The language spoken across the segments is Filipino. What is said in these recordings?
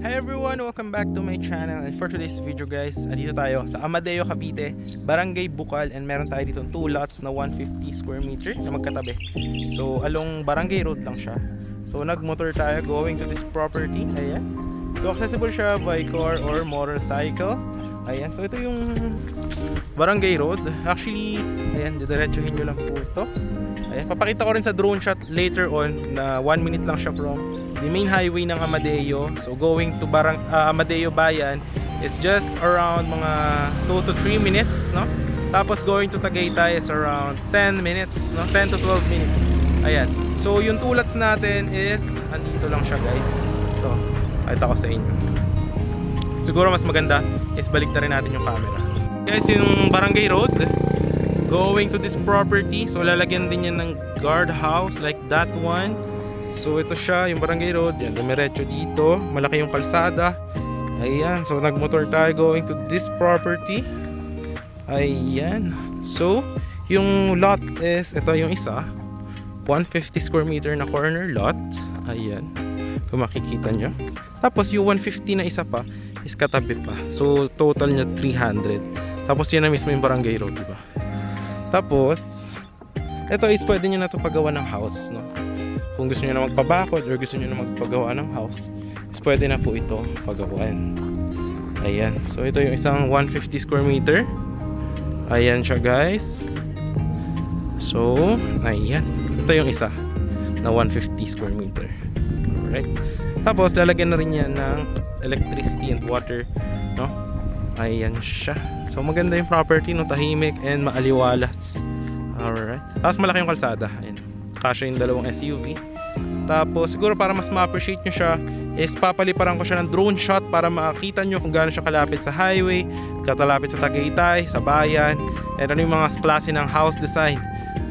Hi everyone! Welcome back to my channel, and for today's video guys, andito tayo sa Amadeo, Cavite, Barangay Bukal, and meron tayo dito 2 lots na 150 square meter na magkatabi. So along Barangay Road lang siya. So nagmotor tayo going to this property. Ayan. So accessible siya by car or motorcycle. Ayan. So ito yung Barangay Road. Actually, ayan, didiretsuhin nyo lang po ito. Ayan. Papakita ko rin sa drone shot later on na 1 minute lang siya from the main highway ng Amadeo. So going to Amadeo Bayan is just around mga 2 to 3 minutes, no? Tapos going to Tagaytay is around 10 minutes, no? 10 to 12 minutes. Ayan. So yung tulats natin is andito lang siya, guys. Ito. Pakita ko sa inyo. Siguro mas maganda is balik na rin natin yung camera. Guys, yung Barangay Road going to this property. So lalagyan din yan ng guard house like that one. So ito siya, yung Barangay Road. Yan, dumiretso dito. Malaki yung kalsada. Ayan, so nagmotor tayo going to this property. Ayan. So, yung lot is, ito yung isa, 150 square meter na corner lot. Ayan, kung makikita nyo. Tapos yung 150 na isa pa is katabi pa. So total nyo 300. Tapos yun na mismo yung Barangay Road, diba? Tapos ito is pwede nyo na ito paggawa ng house, no? Kung gusto niyo na magpabakod or gusto niyo na magpagawa ng house, is pwede na po ito pagawan. Ayan. So ito yung isang 150 square meter. Ayan siya, guys. So, ayan. Ito yung isa na 150 square meter. Alright. Tapos lalagyan na rin yan ng electricity and water, no? Ayan siya. So maganda yung property, no? Tahimik and maaliwalas. Alright. Tapos malaki yung kalsada. Ayan. Kasya yung dalawang SUV. Tapos siguro para mas ma-appreciate nyo siya is papaliparan ko siya ng drone shot para makita nyo kung gaano siya kalapit sa highway, katalapit sa Tagaytay, sa bayan, and ano yung mga klase ng house design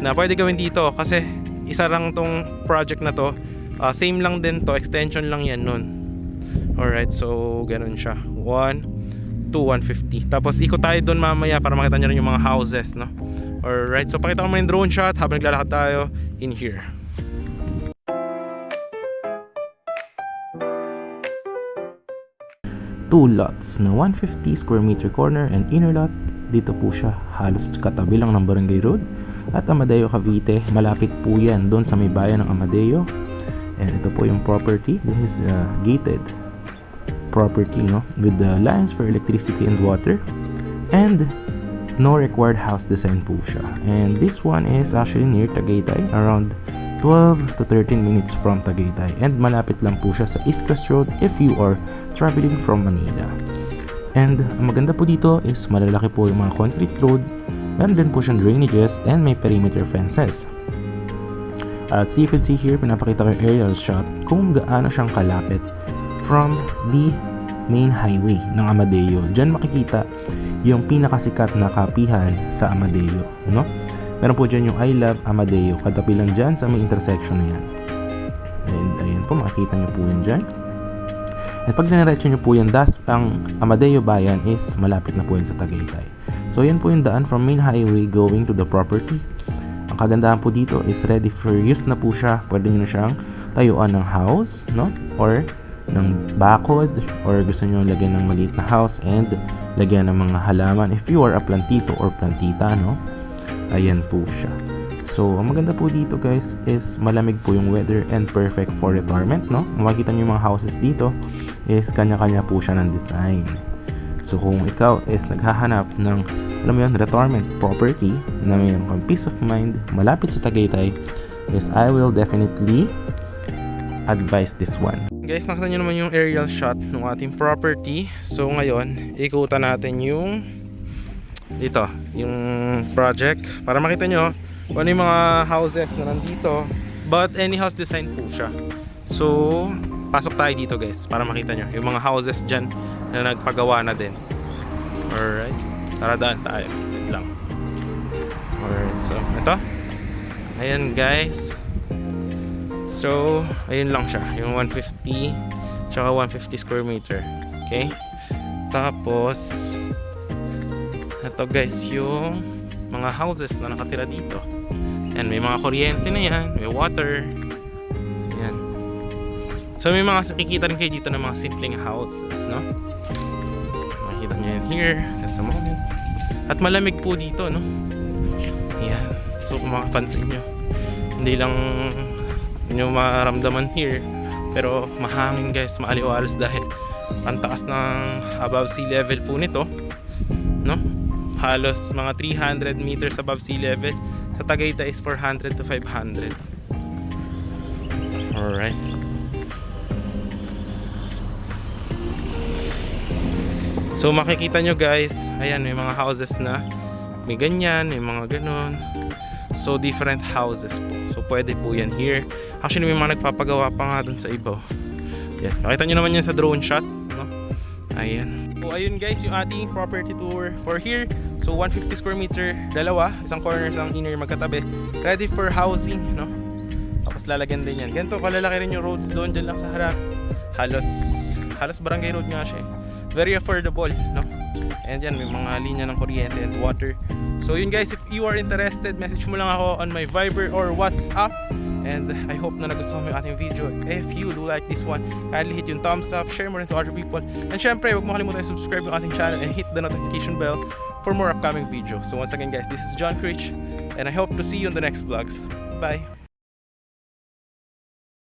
na pwede gawin dito. Kasi isa lang tong project na to, same lang din to, extension lang yan nun. Alright, so ganun siya, 1 to 150. Tapos ikot tayo doon mamaya para makita nyo rin yung mga houses, no? Alright, so pakita ko mo yung drone shot habang naglalakad tayo in here. Two lots na 150 square meter corner and inner lot. Dito po siya, halos katabi lang ng Barangay Road at Amadeo, Cavite. Malapit po yan doon sa may bayan ng Amadeo. And ito po yung property. This is gated property, no? With the lines for electricity and water. And no required house design po siya. And this one is actually near Tagaytay, around 12 to 13 minutes from Tagaytay. And malapit lang po siya sa East-West Road if you are traveling from Manila. And ang maganda po dito is malalaki po yung mga concrete road. Meron din po siyang drainages and may perimeter fences. At so you can see here, pinapakita ko yung aerial shot kung gaano siyang kalapit from the main highway ng Amadeo. Diyan makikita yung pinakasikat na kapihan sa Amadeo, no? Meron po dyan yung I Love Amadeo, katabi lang dyan sa may intersection na yan. And ayan po, makikita nyo po yan dyan. At pag nanaretso nyo po yan, ang Amadeo Bayan is malapit na po yan sa Tagaytay. So yan po yung daan from main highway going to the property. Ang kagandahan po dito is ready for use na po siya. Pwede nyo na siyang tayuan ng house, no? Or ng bakod, or gusto nyo lagyan ng maliit na house and lagyan ng mga halaman if you are a plantito or plantita, no? Ayan po siya. So ang maganda po dito, guys, is malamig po yung weather and perfect for retirement, no? Makikita nyo yung mga houses dito is kanya-kanya po siya ng design. So kung ikaw is naghahanap ng, alam mo yun, retirement property na mayroon kang peace of mind malapit sa Tagaytay, is I will definitely advise this one. Guys, nakita nyo naman yung aerial shot ng ating property. So ngayon, ikutan natin yung dito, yung project para makita nyo kung ano yung mga houses na nandito. But any house design po siya. So pasok tayo dito, guys, para makita nyo yung mga houses dyan na nagpagawa na din. Alright, tara daan tayo. Wait lang. Alright, so ito. Ayan, guys. So, ayun lang siya, yung 150 tsaka 150 square meter. Okay? Tapos ito, guys, yung mga houses na nakatira dito. And may mga kuryente na yan, may water. Ayan. So So may mga kikita rin kayo dito ng mga simpleng houses, no? Makikita nyo yan here, just a moment. At malamig po dito, no? Yan. So kung makapansin nyo, hindi lang nyo maramdaman here, pero mahangin guys, maaliwalas dahil ang taas ng above sea level po nito, no? Halos mga 300 meters above sea level. Sa Tagaytay is 400 to 500. Alright. So makikita nyo guys, ayan, may mga houses na may ganyan, may mga ganon. So different houses po. So pwede po yan here. Actually may mga nagpapagawa pa nga dun sa iba. Yan. Nakita nyo naman yan sa drone shot, no? Ayan. So ayun guys, yung ating property tour for here. So 150 square meter, dalawa, isang corner, isang inner magkatabi. Ready for housing, no? Tapos lalagyan din yan. Ganito kalalaki rin yung roads doon, dyan lang sa harap. Halos barangay road nga siya. Very affordable, no? And yan, may mga linya ng kuryente and water. So yun guys, if you are interested, message mo lang ako on my Viber or WhatsApp. And I hope na nagustuhan mo yung ating video. If you do like this one, kindly hit yung thumbs up, share mo rin to other people. And syempre, huwag mo kalimutan subscribe yung ating channel and hit the notification bell for more upcoming videos. So once again guys, this is John Critch, and I hope to see you in the next vlogs. Bye!